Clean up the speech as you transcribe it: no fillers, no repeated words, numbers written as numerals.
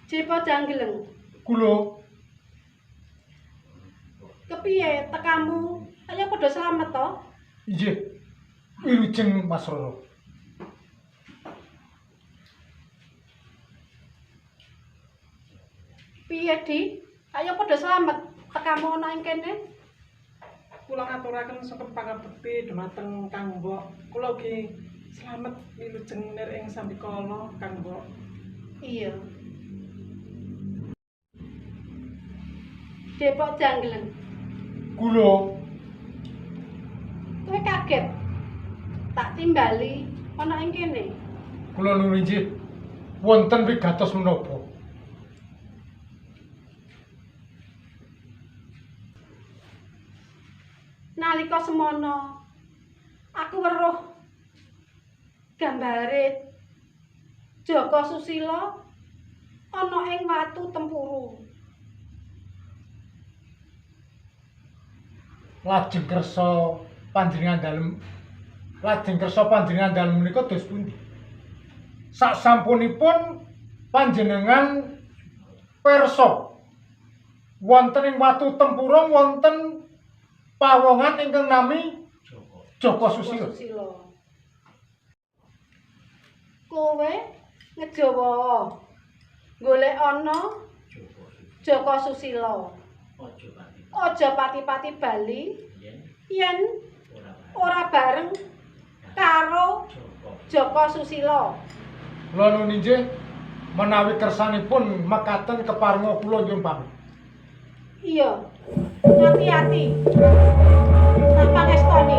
Cepo Janggeleng. Kula Kepiye tekamu? Ayo padha slamet to. inggih wilujeng Mas Roro. Piye, Di? Ayo padha slamet. Tekamu ana ing kene. Kula ngaturaken sugeng pangabekti dhumateng Kang Mbok. Kula ugi slamet wilujeng nir ing sambikala Kang Mbok. Iya. Depok Janggeleng. Kula Kowe kaget. Tak timbali ana ing kene. kula nuwun inggih wonten wigatos menapa? Nalika semono aku weruh gambare Joko Susilo ana ing watu tempuru. Lajeng kersa panjenengan dalem menika dos pundi? Saksampunipun panjenengan pirsa wonten ing watu tempurung wonten pawongan ingkang nami Joko Susilo. Kowe ngejawa golek ana Joko Susilo. Aja pati-pati bali yen ora bareng karo Joko Susilo. Kula nuwun inggih menawi kersanipun mekaten keparenga kula nyuwun pamit. Iya. Hati-hati. Tak pangestoni.